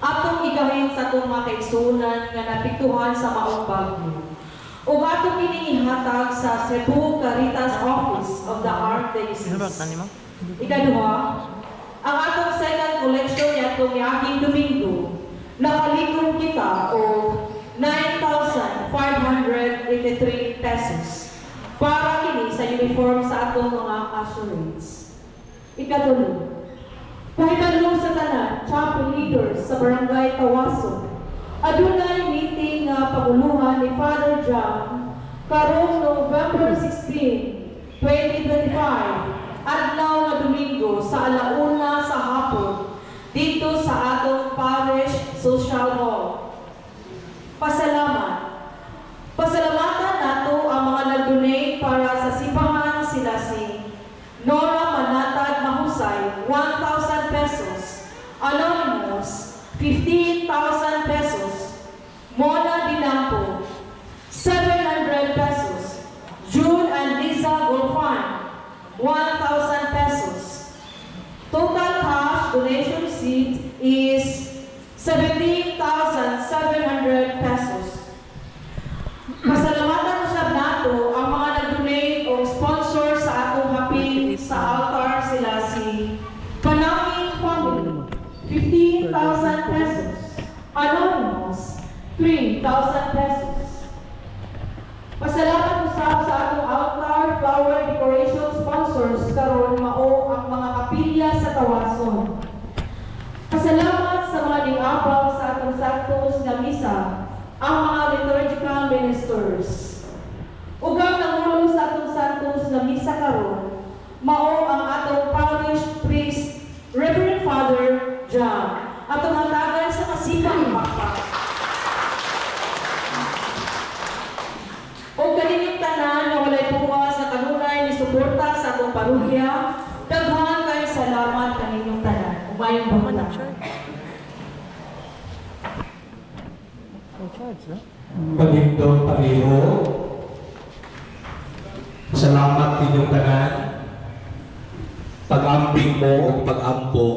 atong igahin sa atong mga kaigsunan nga napiktuhan sa maong Baguio. O atong inihatag sa Cebu Caritas Office of the Archdiocese. Ikaduha, ang atong second collection ni atong yaking Domingo, nakalikom kita o 9,583 pesos para kini sa uniform sa atong mga assurates. Ikatulo, pahibalo sa tanan, chapel leaders sa barangay Tawason. Adunay meeting nga paguluhan ni Father John karong November 16, 2025, adlaw nga Domingo sa alauna sa hapon dito sa atong parish social hall. Pasalamat. Pasalamatan nato ang mga nag-donate para sa simbahan sila si Nora Manatad Mahusay, 1,000 pesos. Anonymous, 15,000 pesos. Mona Dinampo, 700 pesos. June and Lisa Golfan, 1,000 pesos. Total cash donation received is 17,700 pesos. Pasalamatan usab nato ang mga nag-donate o sponsor sa atong hapin sa altar sila si Panangin Family, 15,000 pesos. Anonymous, 3,000 pesos. Pasalamat usab sa atong altar flower decoration sponsors karon mao ang mga kapilya sa Tawason. Pasalamat sa mga ning-abang sa atong santos nga misa, ang mga liturgical ministers. Ug ang nangulo sa atong santos nga misa karon, mao ang atong parish priest, Reverend Father John, atong hatagan sa kasipang pakpak. O kanilang tanan nga walay bunga sa kanunay ni suporta sa atong parokya, daghan kay salamat kaninyong tanan. Umayong buhay. Pagindong paliho. Salamat inyong tanan. Pag-ambing mo o pag-ampo.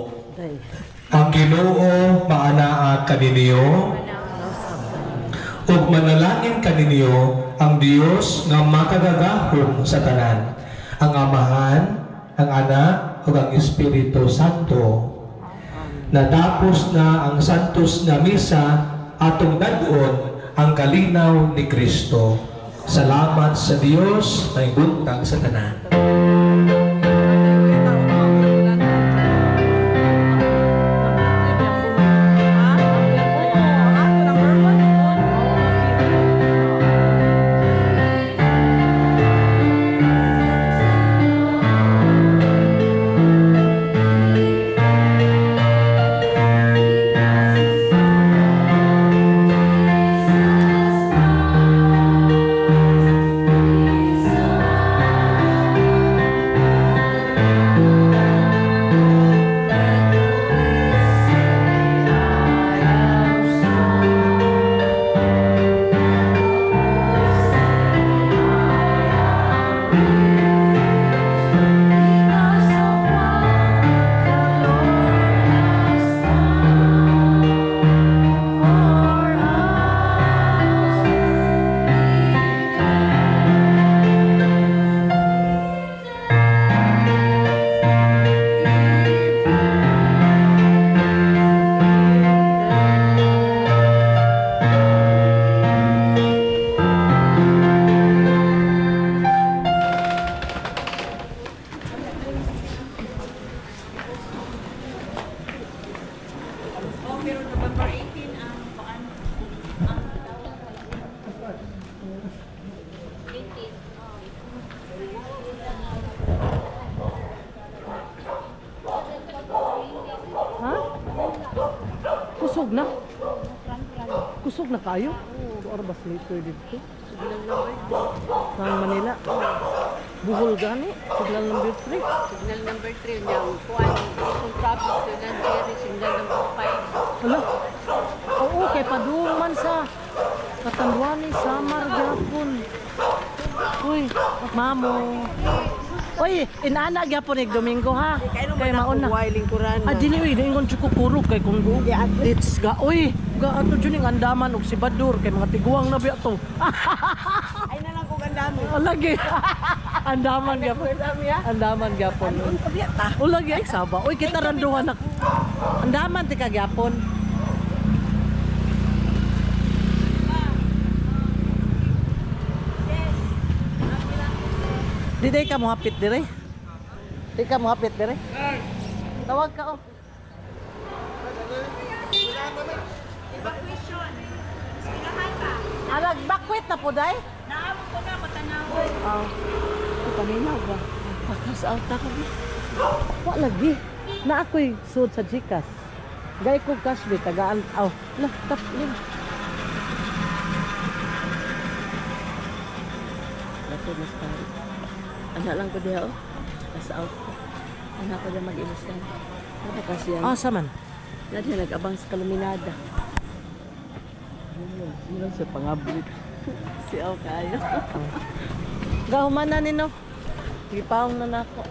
Ang Ginoo maanaa kaninyo ug manalangin kaninyo ang Dios nga makagagahom sa tanan, ang Amahan, ang Anak ug ang Espiritu Santo. Natapos na ang santos na misa, atong dadon ang kalinaw ni Kristo. Salamat sa Dios na ibuntag sa tanan. Sulod na kayo? Or bas later dito? Saan Manila? Buhol gani? Signal number 3. Signal number 3 niyang kuan kung traffic to Nanjeri, signal number 5. Hala. Oo, kay paduman sa Katanduani, Samar, Japon. Uy, mamo. Uy, inana gyapon ig Domingo ha. Kay mauna. Lingkuran. Ah, dili uy, dingon chukukuro kay kung it's ga. Uy, ga ato juning andaman og si Badur kay mga tiguang na biya to. Ay na lang kung gandami. Lagi. Andaman gyapon. Andaman gyapon. O lagi ay saba. Uy, kita randuhan na. Andaman ti ka gyapon. Di day ka mo hapit dire. Di ka mo hapit dire. Tawag ka oh. Evacuation. Sinahan pa. Alag bakwit na po day. Naamon ko na matanaw. Ah. Kanina ba? Pakas alta ka bi. Wa lagi. Na ako'y sud sa Gcash. Gay ko cash bi tagaan. Aw, lah tap lim. Lato mas pare. Anak lang ko diha oh. Pass out ko. Anak ko diha mag-imustan. Ano kasi yan? Ah, saman. Dati nag-abang sa Kaluminada. Yun sa pangablit. Si Aw kayo. Gahuman na nino. Gipawang na nako.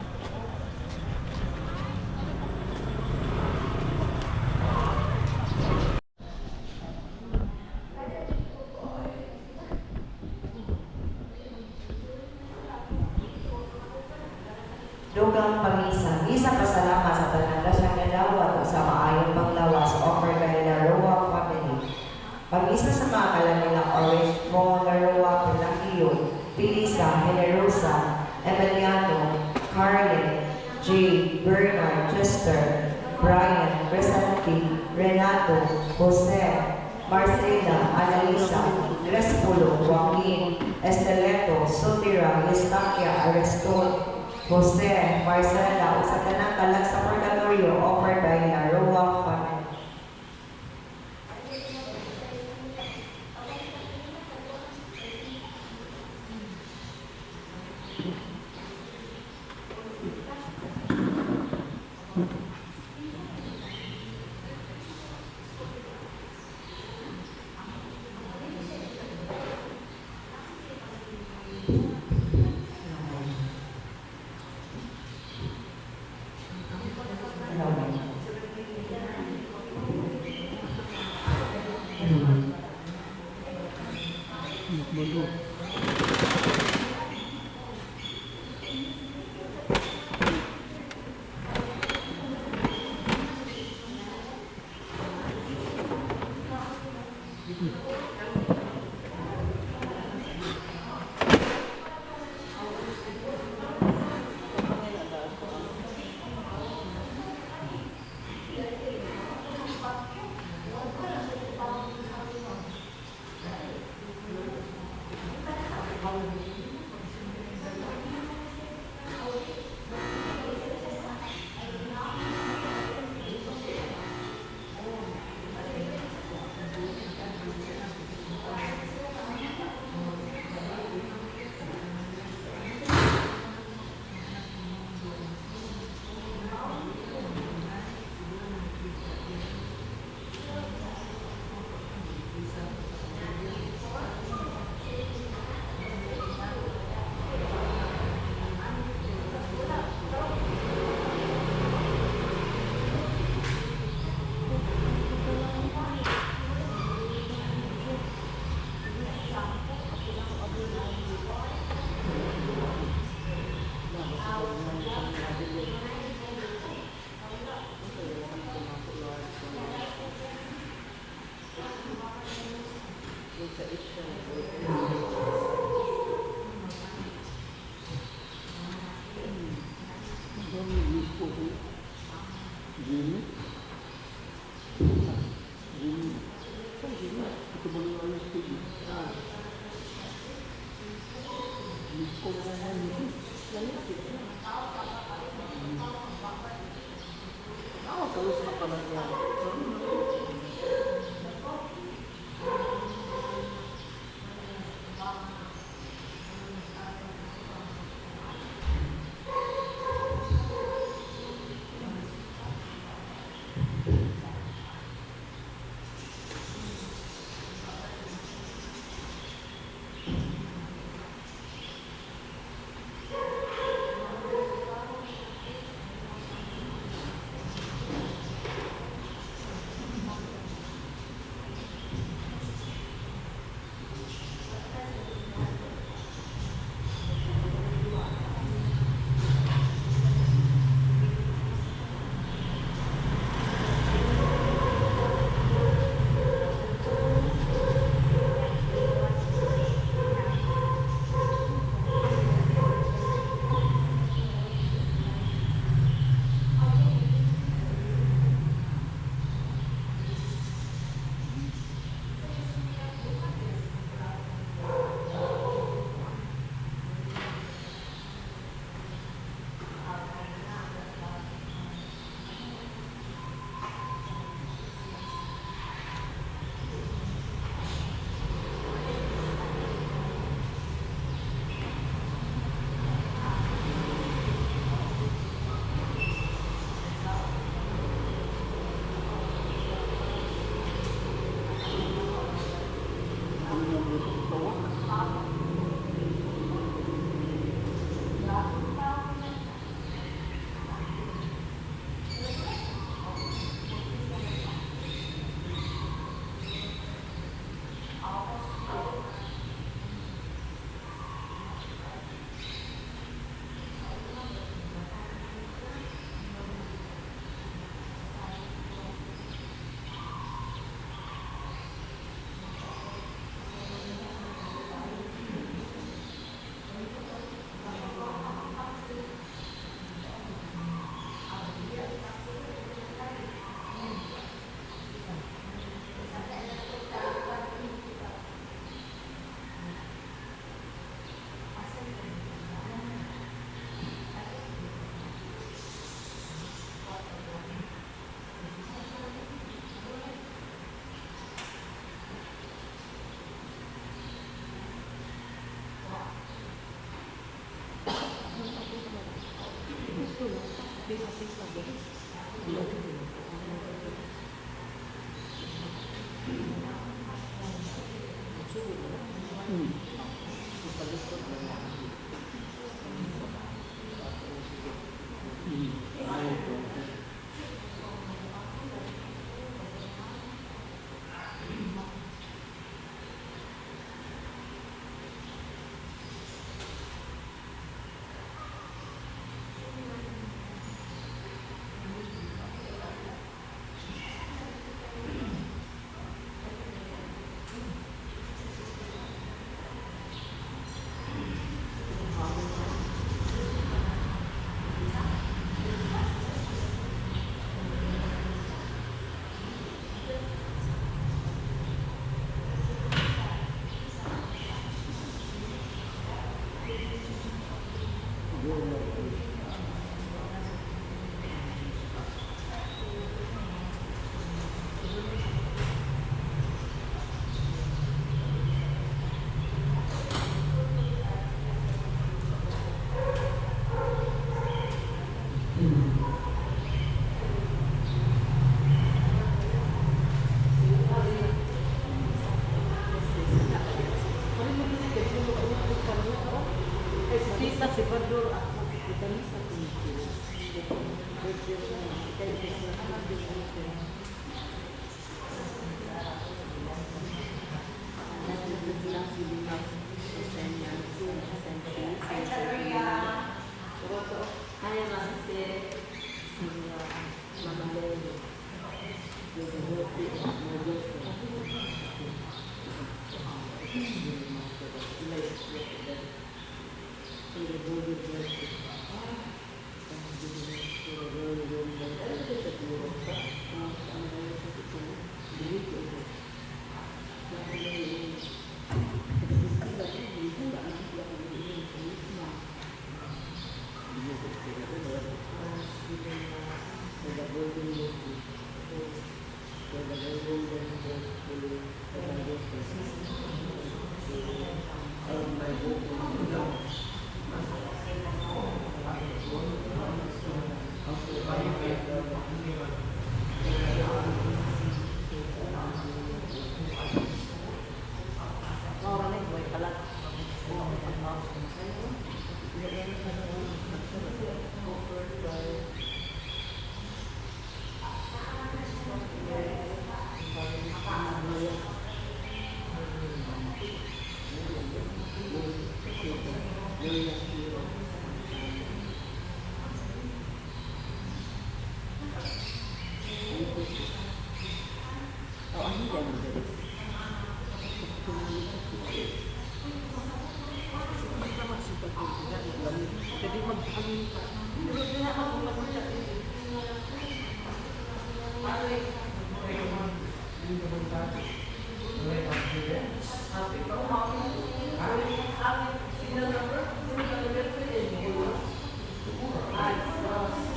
Dugang pamisa, isa pasalamat sa tananda sa kadawat sa maayong panglawas offer kay Laroa family. Pamisa sa mga kalanila Orange, Mo, Laroa, Pinakio, Pilisa, Generosa, Emiliano, Carlin, J, Bernard, Chester, Brian, Crescenti, Renato, Jose, Marcela, Analisa, Crespulo, Joaquin, Esteleto, Sotira, Estaquia, Areston, Jose, Marcela, sa tanang kalag sa purgatorio offered by Laroa family. Terus apa lagi?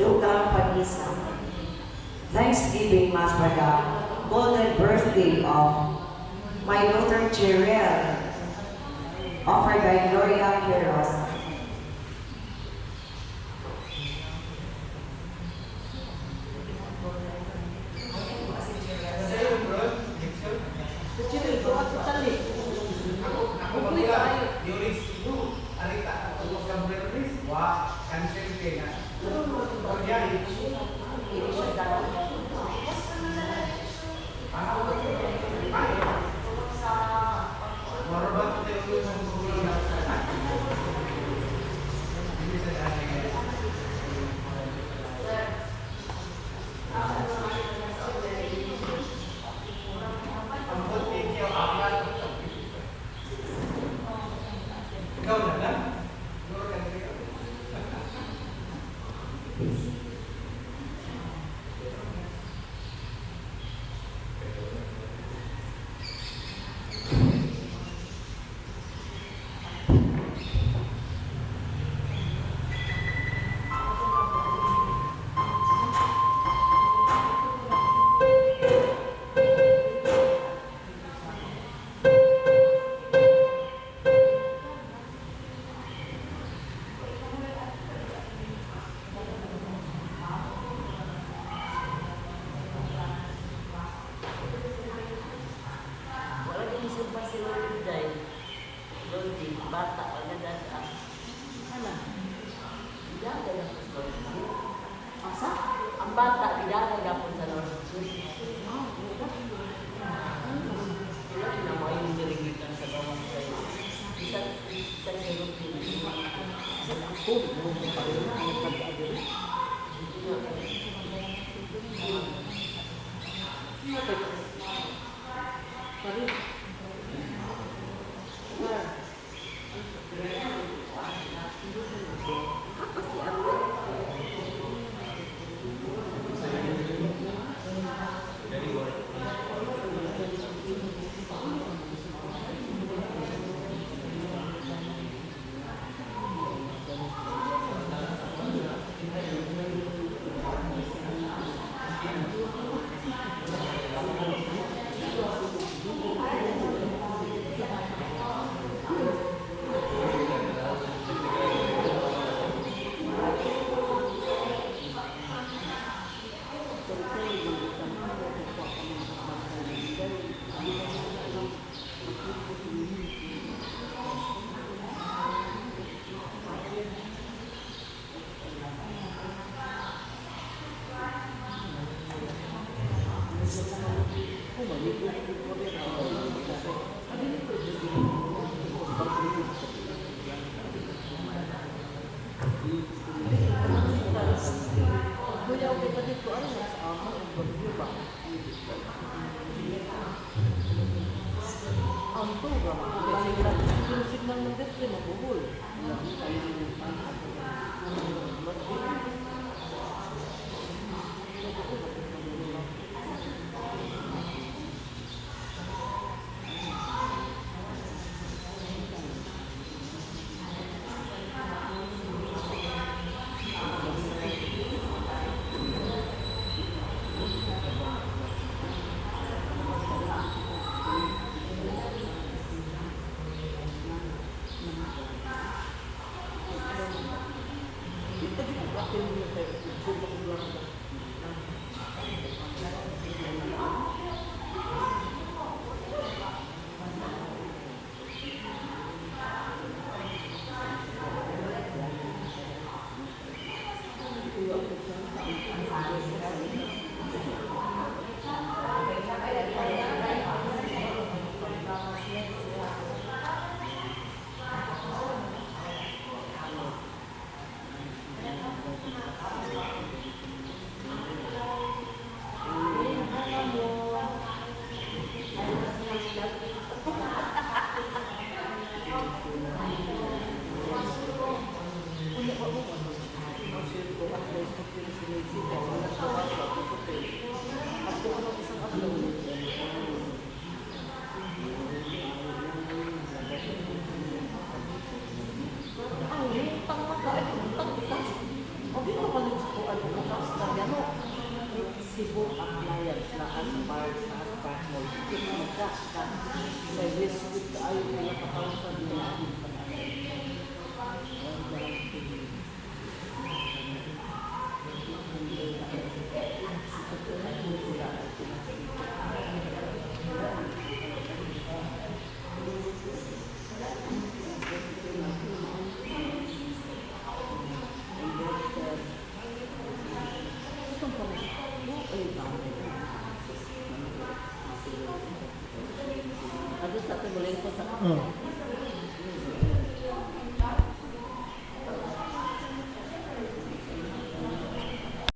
Dugang Panisa. Thanksgiving Mass for the golden birthday of my daughter Cheryl, offered by Gloria Quiroz. bata, pagdadaan. Ala. Bidaga na po sa Lord. Asa? Ang bata, bidaga na po sa Lord. Wala na mo yung dirigitan sa bawang kayo. Isang hirap yung Ako, mo pa rin ang pag-aabot. Paris. Ang